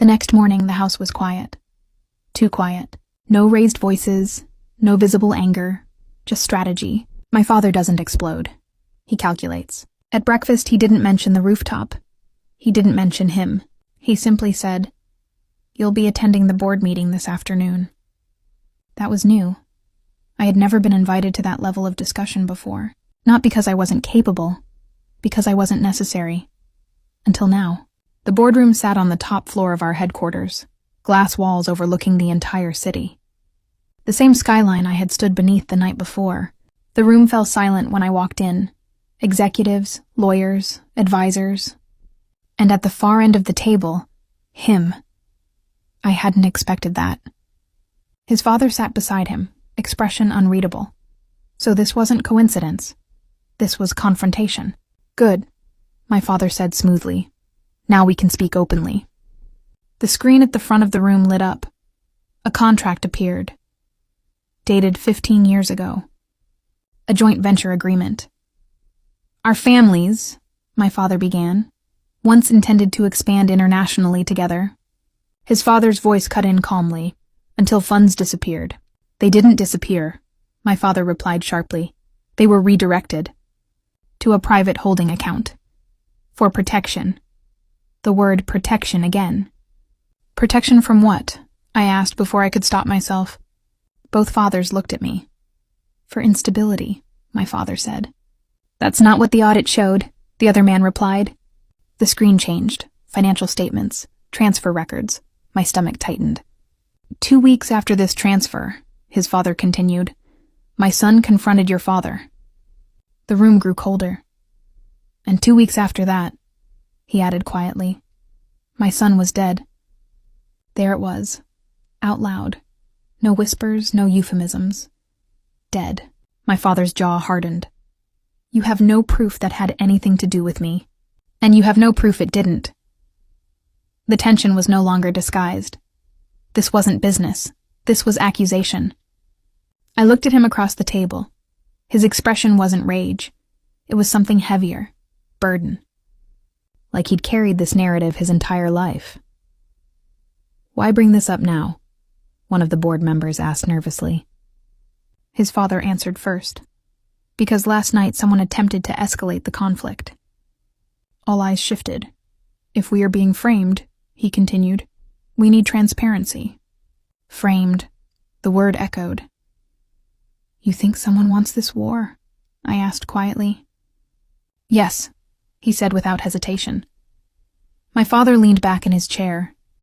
The next morning, the house was quiet. Too quiet. No raised voices, no visible anger, just strategy. My father doesn't explode. He calculates. At breakfast, he didn't mention the rooftop. He didn't mention him. He simply said, "You'll be attending the board meeting this afternoon." That was new. I had never been invited to that level of discussion before. Not because I wasn't capable, because I wasn't necessary. Until now. The boardroom sat on the top floor of our headquarters, glass walls overlooking the entire city. The same skyline I had stood beneath the night before. The room fell silent when I walked in. Executives, lawyers, advisors. And at the far end of the table, him. I hadn't expected that. His father sat beside him, expression unreadable. So this wasn't coincidence. This was confrontation. "Good," my father said smoothly. "Now we can speak openly." The screen at the front of the room lit up. A contract appeared. Dated 15 years ago. A joint venture agreement. "Our families," my father began, "once intended to expand internationally together." His father's voice cut in calmly, "Until funds disappeared." "They didn't disappear," my father replied sharply. "They were redirected to a private holding account. For protection." The word protection again. "Protection from what?" I asked before I could stop myself. Both fathers looked at me. "For instability," my father said. "That's not what the audit showed," the other man replied. The screen changed. Financial statements, transfer records. My stomach tightened. 2 weeks after this transfer, his father continued, my son confronted your father. The room grew colder. And 2 weeks after that, he added quietly, my son was dead. There it was, out loud. No whispers, no euphemisms. Dead. My father's jaw hardened. You have no proof that had anything to do with me. And you have no proof it didn't. The tension was no longer disguised. This wasn't business. This was accusation. I looked at him across the table. His expression wasn't rage. It was something heavier. Burden. Like he'd carried this narrative his entire life. "Why bring this up now?" one of the board members asked nervously. His father answered first. "Because last night someone attempted to escalate the conflict." All eyes shifted. "If we are being framed," he continued, "we need transparency." Framed. The word echoed. "You think someone wants this war?" I asked quietly. "Yes," he said without hesitation. My father leaned back in his chair,